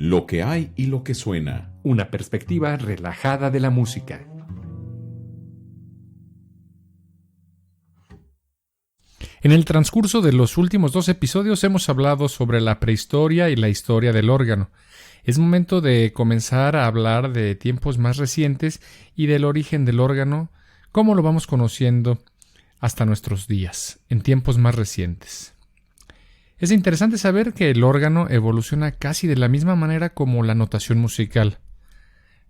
Lo que hay y lo que suena. Una perspectiva relajada de la música. En el transcurso de los últimos 2 episodios hemos hablado sobre la prehistoria y la historia del órgano. Es momento de comenzar a hablar de tiempos más recientes y del origen del órgano, cómo lo vamos conociendo hasta nuestros días, en tiempos más recientes. Es interesante saber que el órgano evoluciona casi de la misma manera como la notación musical.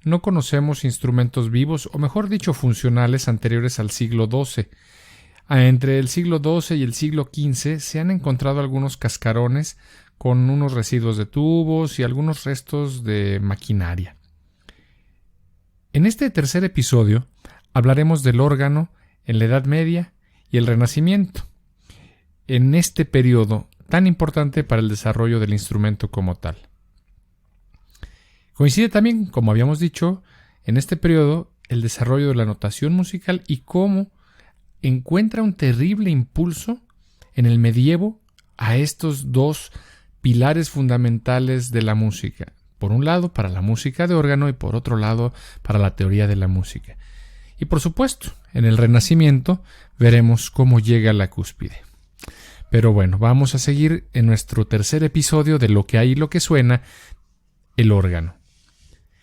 No conocemos instrumentos vivos, o mejor dicho, funcionales anteriores al siglo XII. Entre el siglo XII y el siglo XV se han encontrado algunos cascarones con unos residuos de tubos y algunos restos de maquinaria. En este tercer episodio hablaremos del órgano en la Edad Media y el Renacimiento, en este periodo tan importante para el desarrollo del instrumento como tal. Coincide también, como habíamos dicho, en este periodo el desarrollo de la notación musical y cómo encuentra un terrible impulso en el medievo a estos 2 pilares fundamentales de la música. Por un lado, para la música de órgano y por otro lado, para la teoría de la música. Y por supuesto, en el Renacimiento veremos cómo llega a la cúspide. Pero bueno, vamos a seguir en nuestro tercer episodio de Lo que hay y lo que suena, el órgano.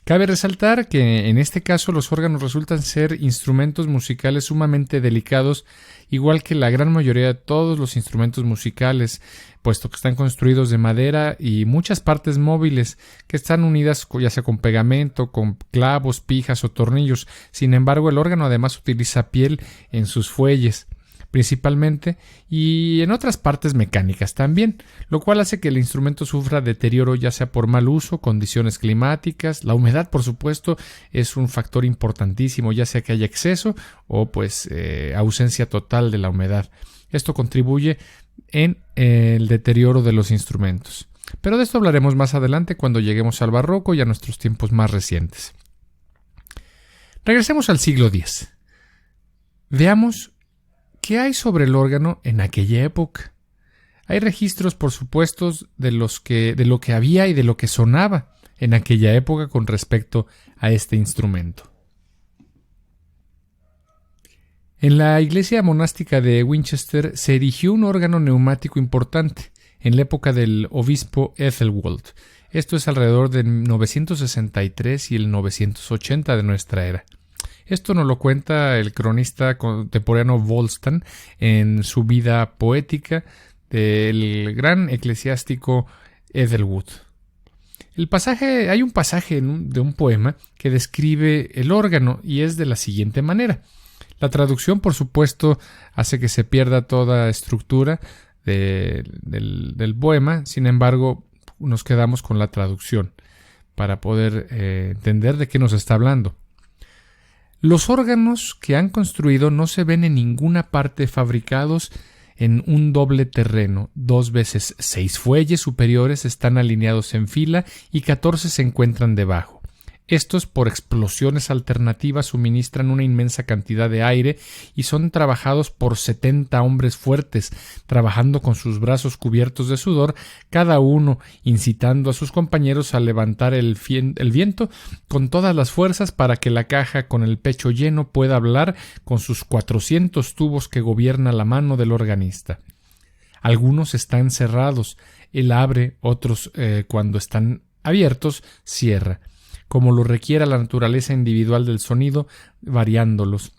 Cabe resaltar que en este caso los órganos resultan ser instrumentos musicales sumamente delicados, igual que la gran mayoría de todos los instrumentos musicales, puesto que están construidos de madera y muchas partes móviles que están unidas ya sea con pegamento, con clavos, pijas o tornillos. Sin embargo, el órgano además utiliza piel en sus fuelles principalmente, y en otras partes mecánicas también, lo cual hace que el instrumento sufra deterioro ya sea por mal uso, condiciones climáticas. La humedad, por supuesto, es un factor importantísimo, ya sea que haya exceso o ausencia total de la humedad. Esto contribuye en el deterioro de los instrumentos. Pero de esto hablaremos más adelante cuando lleguemos al barroco y a nuestros tiempos más recientes. Regresemos al siglo X. Veamos ¿qué hay sobre el órgano en aquella época? Hay registros, por supuesto, de lo que había y de lo que sonaba en aquella época con respecto a este instrumento. En la iglesia monástica de Winchester se erigió un órgano neumático importante en la época del obispo Ethelwold. Esto es alrededor de 963 y el 980 de nuestra era. Esto nos lo cuenta el cronista contemporáneo Volstan en su vida poética del gran eclesiástico Ethelwood. Hay un pasaje de un poema que describe el órgano y es de la siguiente manera. La traducción, por supuesto, hace que se pierda toda estructura del poema, sin embargo, nos quedamos con la traducción para poder entender de qué nos está hablando. Los órganos que han construido no se ven en ninguna parte fabricados en un doble terreno. 2 veces 6 fuelles superiores están alineados en fila y 14 se encuentran debajo. Estos, por explosiones alternativas, suministran una inmensa cantidad de aire y son trabajados por 70 hombres fuertes, trabajando con sus brazos cubiertos de sudor, cada uno incitando a sus compañeros a levantar el viento con todas las fuerzas para que la caja con el pecho lleno pueda hablar con sus 400 tubos que gobierna la mano del organista. Algunos están cerrados, él abre, otros cuando están abiertos, cierra, como lo requiera la naturaleza individual del sonido, variándolos.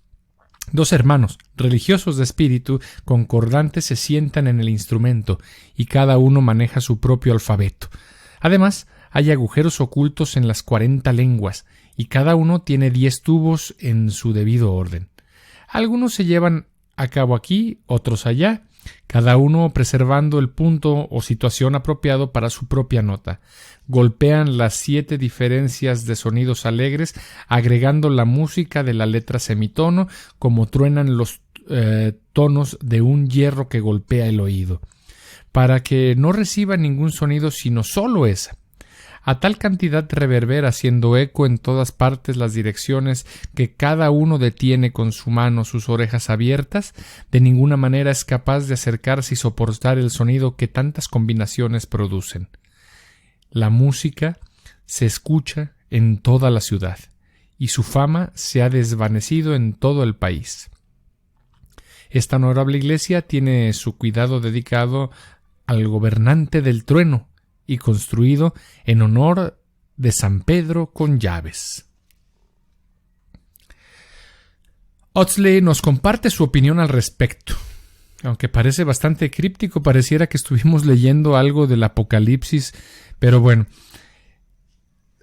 2 hermanos, religiosos de espíritu, concordantes, se sientan en el instrumento, y cada uno maneja su propio alfabeto. Además, hay agujeros ocultos en las 40 lenguas, y cada uno tiene 10 tubos en su debido orden. Algunos se llevan a cabo aquí, otros allá, cada uno preservando el punto o situación apropiado para su propia nota. Golpean las 7 diferencias de sonidos alegres, agregando la música de la letra semitono, como truenan los tonos de un hierro que golpea el oído, para que no reciba ningún sonido sino solo esa. A tal cantidad reverbera, haciendo eco en todas partes las direcciones que cada uno detiene con su mano sus orejas abiertas, de ninguna manera es capaz de acercarse y soportar el sonido que tantas combinaciones producen. La música se escucha en toda la ciudad y su fama se ha desvanecido en todo el país. Esta honorable iglesia tiene su cuidado dedicado al gobernante del trueno y construido en honor de San Pedro con llaves. Owsley nos comparte su opinión al respecto. Aunque parece bastante críptico, pareciera que estuvimos leyendo algo del Apocalipsis, pero bueno.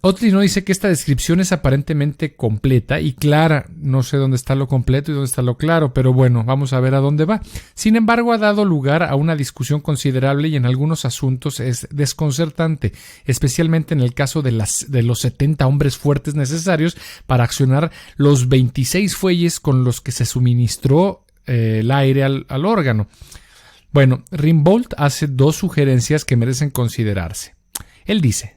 Owsley no dice que esta descripción es aparentemente completa y clara. No sé dónde está lo completo y dónde está lo claro, pero bueno, vamos a ver a dónde va. Sin embargo, ha dado lugar a una discusión considerable y en algunos asuntos es desconcertante, especialmente en el caso de los 70 hombres fuertes necesarios para accionar los 26 fuelles con los que se suministró el aire al órgano. Bueno, Rimbaud hace dos sugerencias que merecen considerarse. Él dice: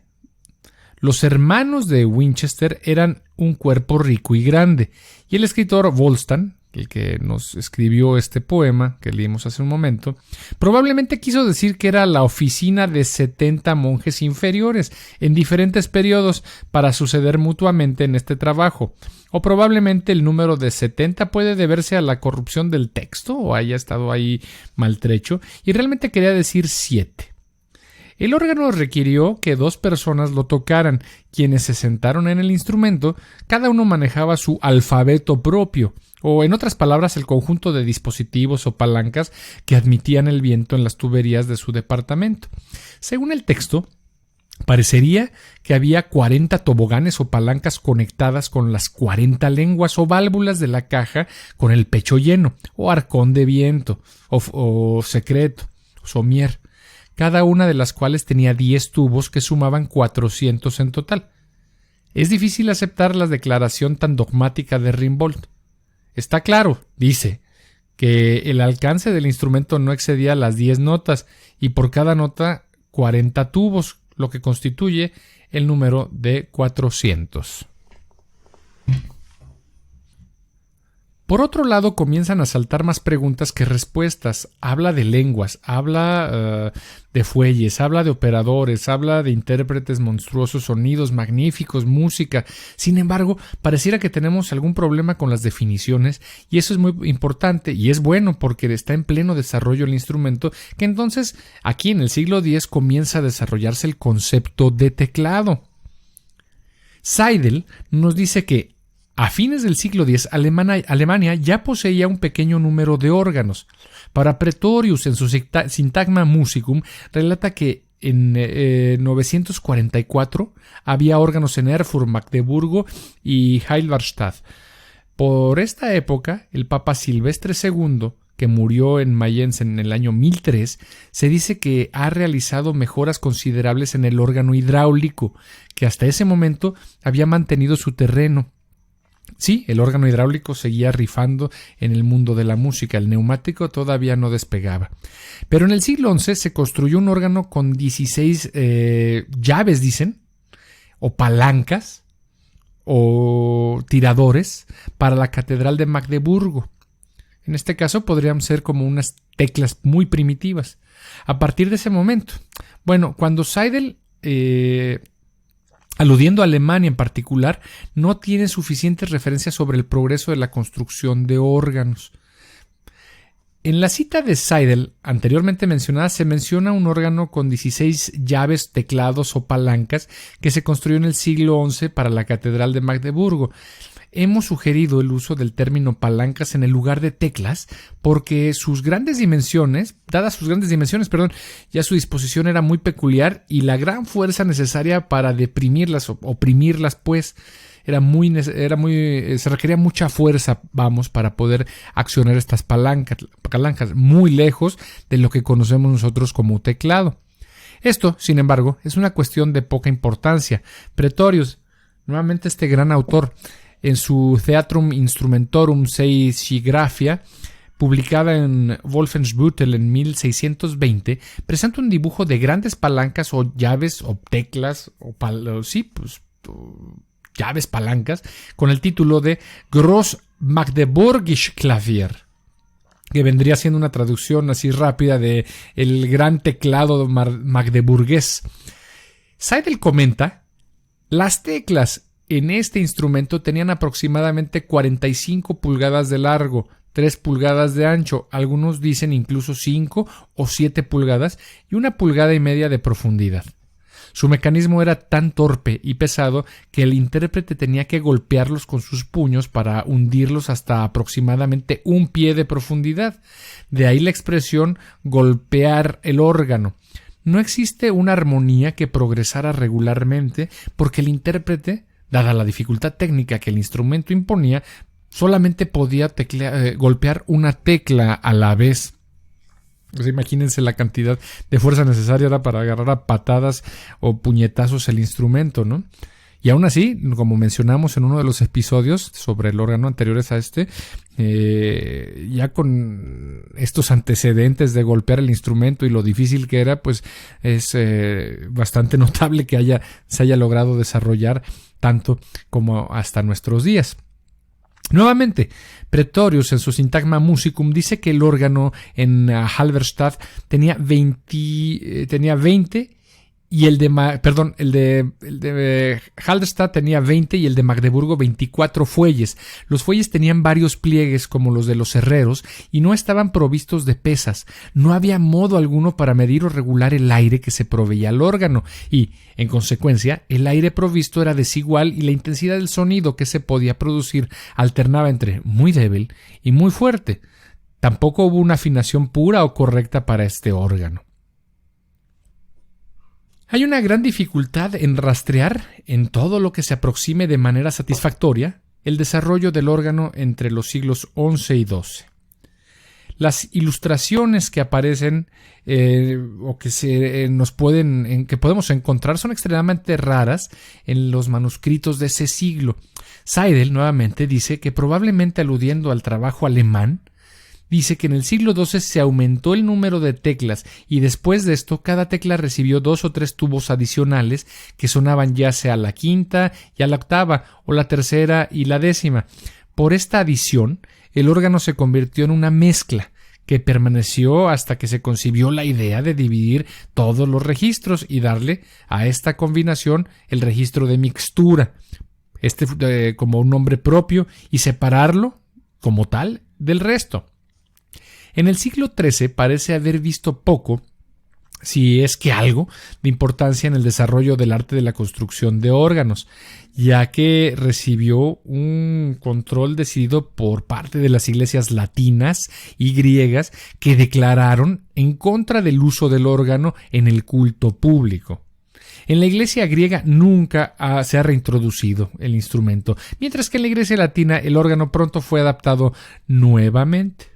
los hermanos de Winchester eran un cuerpo rico y grande, y el escritor Wolstan, el que nos escribió este poema que leímos hace un momento, probablemente quiso decir que era la oficina de 70 monjes inferiores en diferentes periodos para suceder mutuamente en este trabajo, o probablemente el número de 70 puede deberse a la corrupción del texto o haya estado ahí maltrecho, y realmente quería decir 7. El órgano requirió que 2 personas lo tocaran, quienes se sentaron en el instrumento. Cada uno manejaba su alfabeto propio, o en otras palabras, el conjunto de dispositivos o palancas que admitían el viento en las tuberías de su departamento. Según el texto, parecería que había 40 toboganes o palancas conectadas con las 40 lenguas o válvulas de la caja con el pecho lleno, o arcón de viento, o secreto, o somier, cada una de las cuales tenía 10 tubos que sumaban 400 en total. Es difícil aceptar la declaración tan dogmática de Rimbaud. Está claro, dice, que el alcance del instrumento no excedía las 10 notas y por cada nota 40 tubos, lo que constituye el número de 400. Por otro lado, comienzan a saltar más preguntas que respuestas. Habla de lenguas, habla de fuelles, habla de operadores, habla de intérpretes monstruosos, sonidos magníficos, música. Sin embargo, pareciera que tenemos algún problema con las definiciones y eso es muy importante y es bueno porque está en pleno desarrollo el instrumento, que entonces aquí en el siglo X comienza a desarrollarse el concepto de teclado. Seidel nos dice que a fines del siglo X, Alemania ya poseía un pequeño número de órganos. Para Pretorius, en su Syntagma Musicum, relata que en 944 había órganos en Erfurt, Magdeburgo y Halberstadt. Por esta época, el Papa Silvestre II, que murió en Mayence en el año 1003, se dice que ha realizado mejoras considerables en el órgano hidráulico, que hasta ese momento había mantenido su terreno. Sí, el órgano hidráulico seguía rifando en el mundo de la música, el neumático todavía no despegaba. Pero en el siglo XI se construyó un órgano con 16 llaves, dicen, o palancas, o tiradores para la Catedral de Magdeburgo. En este caso podrían ser como unas teclas muy primitivas. A partir de ese momento, bueno, cuando Seidel aludiendo a Alemania en particular, no tiene suficientes referencias sobre el progreso de la construcción de órganos. En la cita de Seidel, anteriormente mencionada, se menciona un órgano con 16 llaves, teclados o palancas que se construyó en el siglo XI para la Catedral de Magdeburgo. Hemos sugerido el uso del término palancas en el lugar de teclas porque dadas sus grandes dimensiones, ya su disposición era muy peculiar y la gran fuerza necesaria para deprimirlas o oprimirlas, pues, se requería mucha fuerza, para poder accionar estas palancas muy lejos de lo que conocemos nosotros como teclado. Esto, sin embargo, es una cuestión de poca importancia. Pretorius, nuevamente este gran autor, en su Theatrum Instrumentorum Seichigraphia, publicada en Wolfenbüttel en 1620, presenta un dibujo de grandes palancas o llaves o teclas llaves palancas con el título de Groß Magdeburgisch Klavier, que vendría siendo una traducción así rápida de el gran teclado magdeburgués. Seidel comenta Las teclas en este instrumento tenían aproximadamente 45 pulgadas de largo, 3 pulgadas de ancho, algunos dicen incluso 5 o 7 pulgadas y 1,5 pulgadas de profundidad. Su mecanismo era tan torpe y pesado que el intérprete tenía que golpearlos con sus puños para hundirlos hasta aproximadamente 1 pie de profundidad. De ahí la expresión golpear el órgano. No existe una armonía que progresara regularmente porque el intérprete, dada la dificultad técnica que el instrumento imponía, solamente podía golpear una tecla a la vez. Pues imagínense la cantidad de fuerza necesaria era para agarrar a patadas o puñetazos el instrumento, ¿no? Y aún así, como mencionamos en uno de los episodios sobre el órgano anteriores a este, ya con estos antecedentes de golpear el instrumento y lo difícil que era, pues es bastante notable que se haya logrado desarrollar tanto como hasta nuestros días. Nuevamente, Pretorius en su Syntagma Musicum dice que el órgano en Halberstadt tenía 20 y el de Halberstadt tenía 20 y el de Magdeburgo 24 fuelles. Los fuelles tenían varios pliegues como los de los herreros y no estaban provistos de pesas. No había modo alguno para medir o regular el aire que se proveía al órgano y, en consecuencia, el aire provisto era desigual y la intensidad del sonido que se podía producir alternaba entre muy débil y muy fuerte. Tampoco hubo una afinación pura o correcta para este órgano. Hay una gran dificultad en rastrear, en todo lo que se aproxime de manera satisfactoria, el desarrollo del órgano entre los siglos XI y XII. Las ilustraciones que aparecen o que que podemos encontrar son extremadamente raras en los manuscritos de ese siglo. Seidel nuevamente dice que, probablemente aludiendo al trabajo alemán, dice que en el siglo XII se aumentó el número de teclas y después de esto cada tecla recibió 2 o 3 tubos adicionales que sonaban ya sea a la quinta y a la octava o la tercera y la décima. Por esta adición, el órgano se convirtió en una mezcla que permaneció hasta que se concibió la idea de dividir todos los registros y darle a esta combinación el registro de mixtura, como un nombre propio, y separarlo como tal del resto. En el siglo XIII parece haber visto poco, si es que algo, de importancia en el desarrollo del arte de la construcción de órganos, ya que recibió un control decidido por parte de las iglesias latinas y griegas que declararon en contra del uso del órgano en el culto público. En la iglesia griega nunca se ha reintroducido el instrumento, mientras que en la iglesia latina el órgano pronto fue adaptado nuevamente.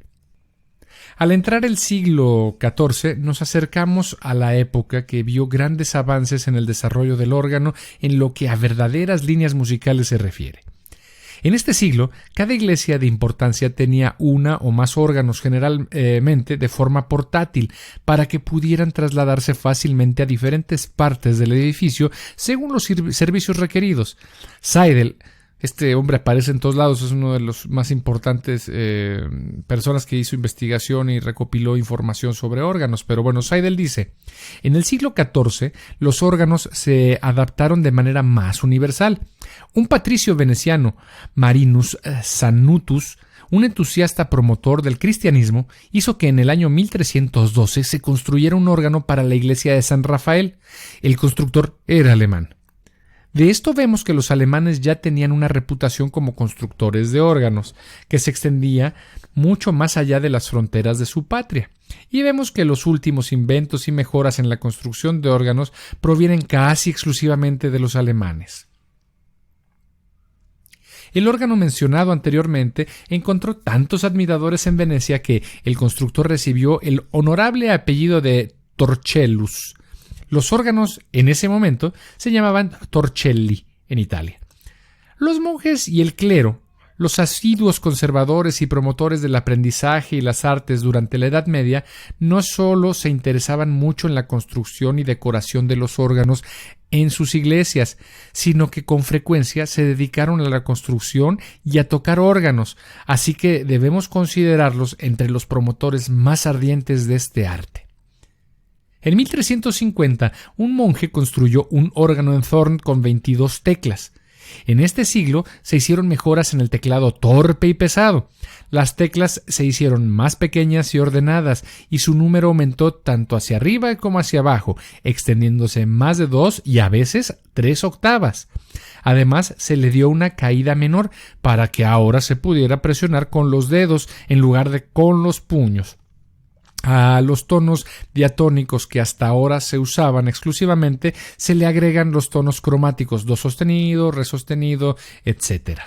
Al entrar el siglo XIV nos acercamos a la época que vio grandes avances en el desarrollo del órgano en lo que a verdaderas líneas musicales se refiere. En este siglo, cada iglesia de importancia tenía una o más órganos, generalmente de forma portátil, para que pudieran trasladarse fácilmente a diferentes partes del edificio según los servicios requeridos. Seidel, este hombre aparece en todos lados, es uno de los más importantes personas que hizo investigación y recopiló información sobre órganos. Pero bueno, Seidel dice: en el siglo XIV los órganos se adaptaron de manera más universal. Un patricio veneciano, Marinus Sanutus, un entusiasta promotor del cristianismo, hizo que en el año 1312 se construyera un órgano para la iglesia de San Rafael. El constructor era alemán. De esto vemos que los alemanes ya tenían una reputación como constructores de órganos, que se extendía mucho más allá de las fronteras de su patria. Y vemos que los últimos inventos y mejoras en la construcción de órganos provienen casi exclusivamente de los alemanes. El órgano mencionado anteriormente encontró tantos admiradores en Venecia que el constructor recibió el honorable apellido de Torcellus. Los órganos en ese momento se llamaban Torcelli en Italia. Los monjes y el clero, los asiduos conservadores y promotores del aprendizaje y las artes durante la Edad Media, no solo se interesaban mucho en la construcción y decoración de los órganos en sus iglesias, sino que con frecuencia se dedicaron a la construcción y a tocar órganos, así que debemos considerarlos entre los promotores más ardientes de este arte. En 1350, un monje construyó un órgano en Thorn con 22 teclas. En este siglo se hicieron mejoras en el teclado torpe y pesado. Las teclas se hicieron más pequeñas y ordenadas, y su número aumentó tanto hacia arriba como hacia abajo, extendiéndose más de 2 y a veces 3 octavas. Además, se le dio una caída menor para que ahora se pudiera presionar con los dedos en lugar de con los puños. A los tonos diatónicos que hasta ahora se usaban exclusivamente se le agregan los tonos cromáticos do sostenido, re sostenido, etc.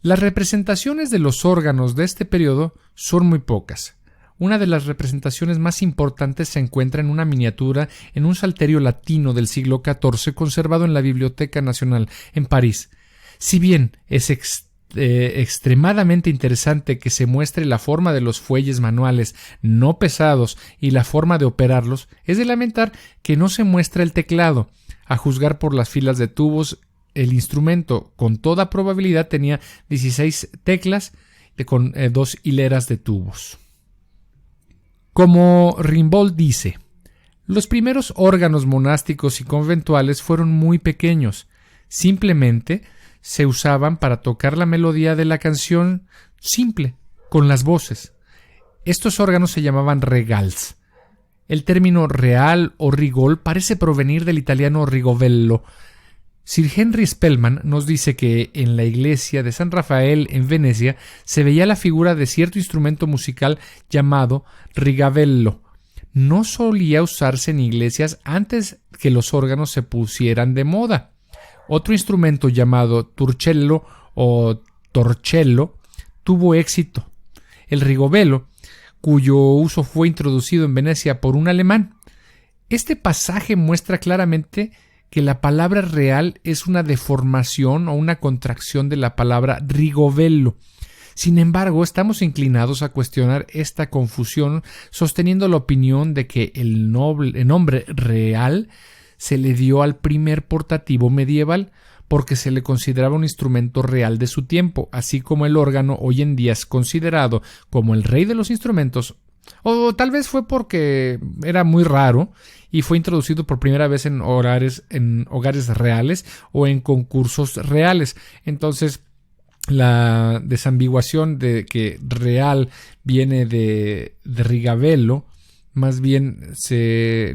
Las representaciones de los órganos de este periodo son muy pocas. Una de las representaciones más importantes se encuentra en una miniatura en un salterio latino del siglo XIV conservado en la Biblioteca Nacional en París. Si bien es extremadamente interesante que se muestre la forma de los fuelles manuales no pesados y la forma de operarlos, es de lamentar que no se muestra el teclado. A juzgar por las filas de tubos, el instrumento con toda probabilidad tenía 16 teclas con 2 hileras de tubos. Como Rimbaud dice, los primeros órganos monásticos y conventuales fueron muy pequeños. Simplemente se usaban para tocar la melodía de la canción simple, con las voces. Estos órganos se llamaban regals. El término real o rigol parece provenir del italiano rigovello. Sir Henry Spellman nos dice que en la iglesia de San Rafael en Venecia se veía la figura de cierto instrumento musical llamado rigavello. No solía usarse en iglesias antes que los órganos se pusieran de moda. Otro instrumento llamado turcello o torcello tuvo éxito. El rigovello, cuyo uso fue introducido en Venecia por un alemán. Este pasaje muestra claramente que la palabra real es una deformación o una contracción de la palabra rigovello. Sin embargo, estamos inclinados a cuestionar esta confusión, sosteniendo la opinión de que el nombre real se le dio al primer portativo medieval porque se le consideraba un instrumento real de su tiempo, así como el órgano hoy en día es considerado como el rey de los instrumentos, o tal vez fue porque era muy raro y fue introducido por primera vez en hogares reales o en concursos reales. Entonces, la desambiguación de que real viene de rigavello, más bien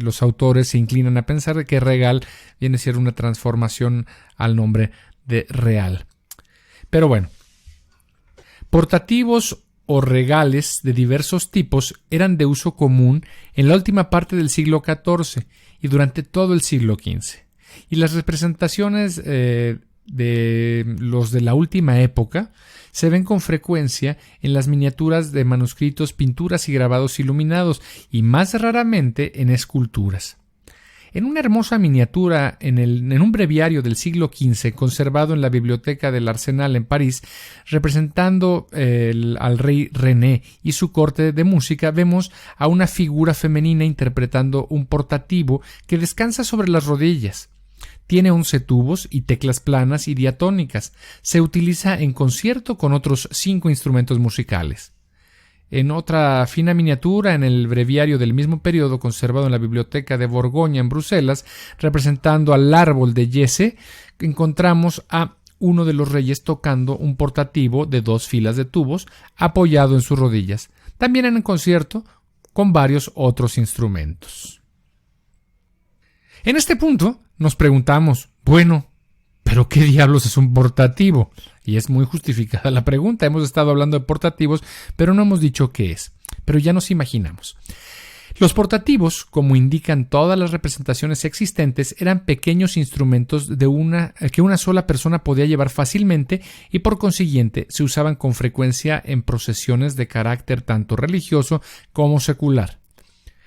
los autores se inclinan a pensar que regal viene a ser una transformación al nombre de real. Pero bueno, portativos o regales de diversos tipos eran de uso común en la última parte del siglo XIV y durante todo el siglo XV. Y las representaciones de los de la última época se ven con frecuencia en las miniaturas de manuscritos, pinturas y grabados iluminados, y más raramente en esculturas. En una hermosa miniatura en un breviario del siglo XV conservado en la biblioteca del Arsenal en París, representando al rey René y su corte de música, vemos a una figura femenina interpretando un portativo que descansa sobre las rodillas. Tiene 11 tubos y teclas planas y diatónicas. Se utiliza en concierto con otros 5 instrumentos musicales. En otra fina miniatura, en el breviario del mismo periodo conservado en la Biblioteca de Borgoña en Bruselas, representando al árbol de Jesse, encontramos a uno de los reyes tocando un portativo de 2 filas de tubos apoyado en sus rodillas, también en el concierto con varios otros instrumentos. En este punto nos preguntamos, bueno, ¿pero qué diablos es un portativo? Y es muy justificada la pregunta. Hemos estado hablando de portativos, pero no hemos dicho qué es. Pero ya nos imaginamos. Los portativos, como indican todas las representaciones existentes, eran pequeños instrumentos que una sola persona podía llevar fácilmente y por consiguiente se usaban con frecuencia en procesiones de carácter tanto religioso como secular.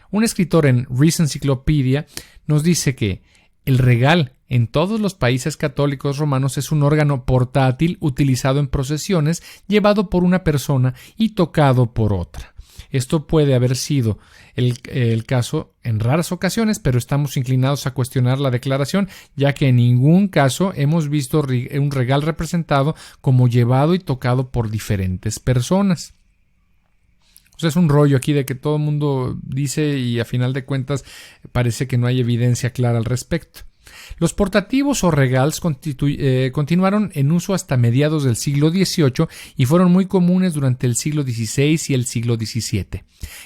Un escritor en Rees Encyclopedia nos dice que el regal en todos los países católicos romanos es un órgano portátil utilizado en procesiones, llevado por una persona y tocado por otra. Esto puede haber sido el caso en raras ocasiones, pero estamos inclinados a cuestionar la declaración, ya que en ningún caso hemos visto un regal representado como llevado y tocado por diferentes personas. O sea, es un rollo aquí de que todo el mundo dice y a final de cuentas parece que no hay evidencia clara al respecto. Los portativos o regals continuaron en uso hasta mediados del siglo XVIII y fueron muy comunes durante el siglo XVI y el siglo XVII.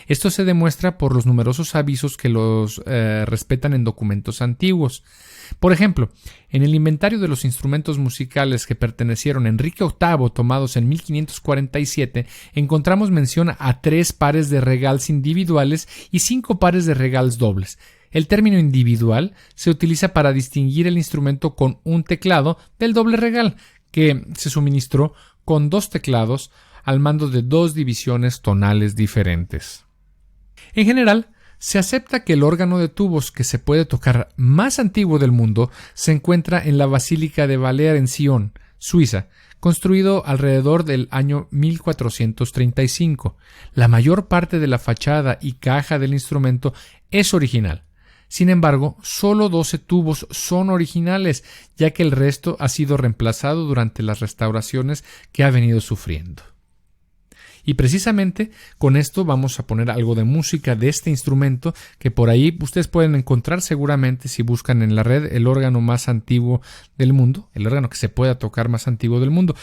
Esto se demuestra por los numerosos avisos que los respetan en documentos antiguos. Por ejemplo, en el inventario de los instrumentos musicales que pertenecieron a Enrique VIII, tomados en 1547, encontramos mención a 3 pares de regals individuales y 5 pares de regals dobles. El término individual se utiliza para distinguir el instrumento con un teclado del doble regal, que se suministró con 2 teclados al mando de 2 divisiones tonales diferentes. En general, se acepta que el órgano de tubos que se puede tocar más antiguo del mundo se encuentra en la Basílica de Baler en Sion, Suiza, construido alrededor del año 1435. La mayor parte de la fachada y caja del instrumento es original. Sin embargo, solo 12 tubos son originales, ya que el resto ha sido reemplazado durante las restauraciones que ha venido sufriendo. Y precisamente con esto vamos a poner algo de música de este instrumento que por ahí ustedes pueden encontrar seguramente si buscan en la red el órgano más antiguo del mundo, el órgano que se pueda tocar más antiguo del mundo.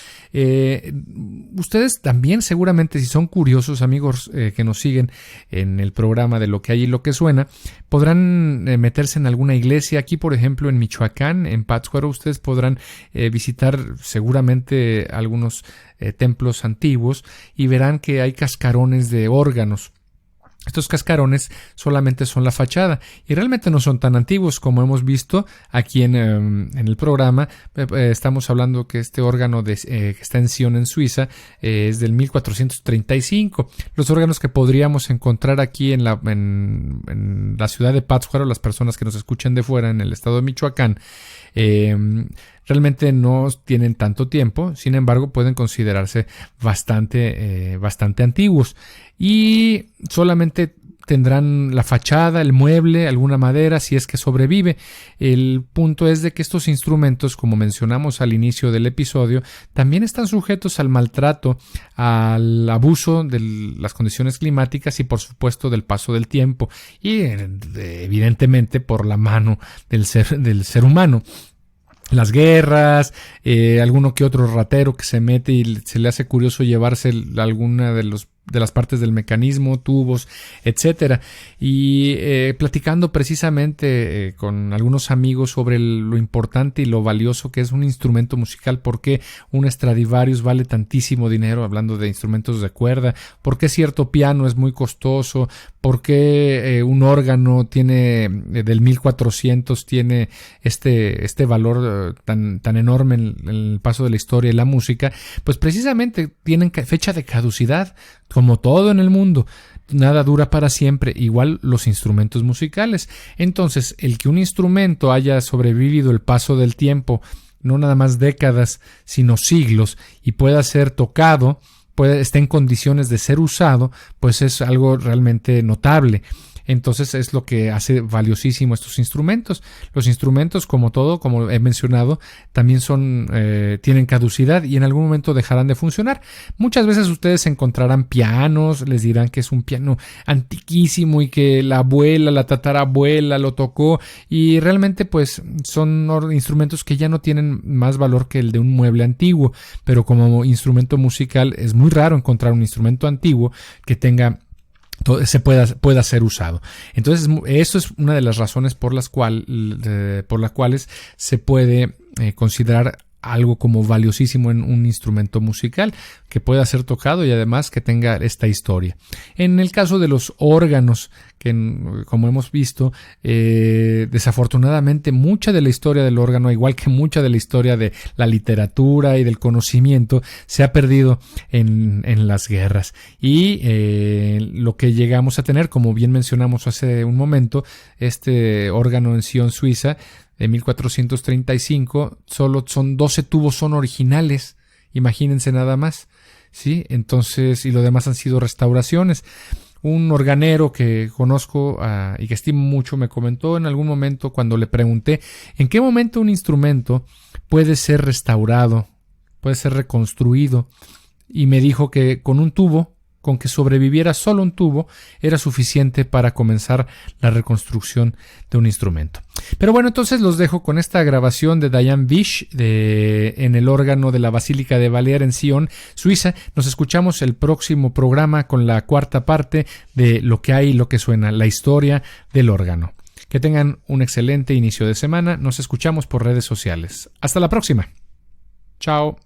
Ustedes también seguramente, si son curiosos, amigos que nos siguen en el programa de Lo que hay y lo que suena, podrán meterse en alguna iglesia. Aquí, por ejemplo, en Michoacán, en Pátzcuaro, ustedes podrán visitar seguramente algunos templos antiguos y verán que hay cascarones de órganos. Estos cascarones solamente son la fachada y realmente no son tan antiguos como hemos visto aquí en el programa. Estamos hablando que este órgano que está en Sion, en Suiza, es del 1435. Los órganos que podríamos encontrar aquí en la ciudad de Pátzcuaro, las personas que nos escuchen de fuera en el estado de Michoacán, realmente no tienen tanto tiempo, sin embargo pueden considerarse bastante antiguos y solamente tendrán la fachada, el mueble, alguna madera si es que sobrevive. El punto es de que estos instrumentos, como mencionamos al inicio del episodio, también están sujetos al maltrato, al abuso de las condiciones climáticas y por supuesto del paso del tiempo y evidentemente por la mano del ser humano. Las guerras, alguno que otro ratero que se mete y se le hace curioso llevarse alguna de las partes del mecanismo, tubos, etcétera. Y platicando precisamente con algunos amigos sobre lo importante y lo valioso que es un instrumento musical, por qué un Stradivarius vale tantísimo dinero, hablando de instrumentos de cuerda, por qué cierto piano es muy costoso, por qué un órgano tiene del 1400 tiene este valor tan enorme en el paso de la historia y la música, pues precisamente tienen fecha de caducidad. Como todo en el mundo, nada dura para siempre, igual los instrumentos musicales. Entonces, el que un instrumento haya sobrevivido el paso del tiempo, no nada más décadas, sino siglos, y pueda ser tocado, esté en condiciones de ser usado, pues es algo realmente notable. Entonces es lo que hace valiosísimo estos instrumentos. Los instrumentos, como todo, como he mencionado, también tienen caducidad y en algún momento dejarán de funcionar. Muchas veces ustedes encontrarán pianos, les dirán que es un piano antiquísimo y que la abuela, la tatarabuela lo tocó y realmente pues son instrumentos que ya no tienen más valor que el de un mueble antiguo, pero como instrumento musical es muy raro encontrar un instrumento antiguo que pueda ser usado. Entonces, eso es una de las razones por las cuales se puede considerar algo como valiosísimo en un instrumento musical que pueda ser tocado y además que tenga esta historia. En el caso de los órganos, que como hemos visto, desafortunadamente mucha de la historia del órgano, igual que mucha de la historia de la literatura y del conocimiento, se ha perdido en las guerras y lo que llegamos a tener, como bien mencionamos hace un momento, este órgano en Sion, Suiza, de 1435, solo son 12 tubos son originales, imagínense nada más, ¿sí? Entonces, y lo demás han sido restauraciones. Un organero que conozco y que estimo mucho me comentó en algún momento cuando le pregunté en qué momento un instrumento puede ser restaurado, puede ser reconstruido, y me dijo que con un tubo con que sobreviviera solo un tubo era suficiente para comenzar la reconstrucción de un instrumento. Pero bueno, entonces los dejo con esta grabación de Diane Bish en el órgano de la Basílica de Balear en Sion, Suiza. Nos escuchamos el próximo programa con la cuarta parte de Lo que hay y lo que suena, la historia del órgano. Que tengan un excelente inicio de semana. Nos escuchamos por redes sociales. Hasta la próxima. Chao.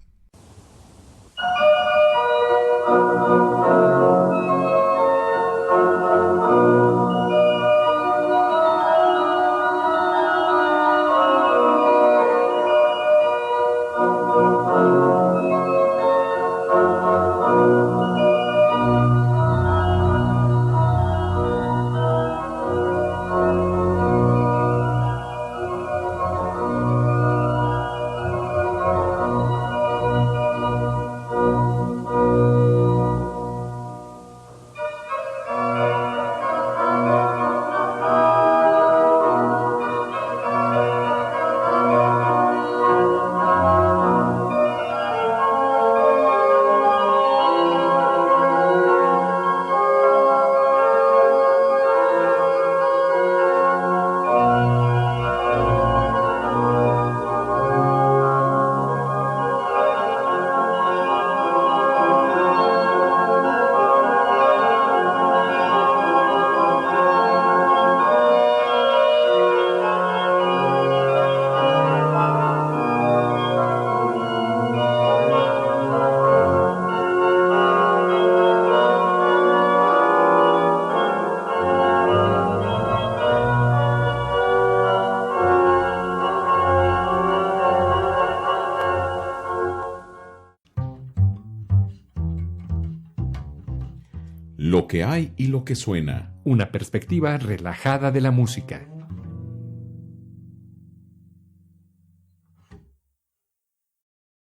Lo que hay y lo que suena. Una perspectiva relajada de la música.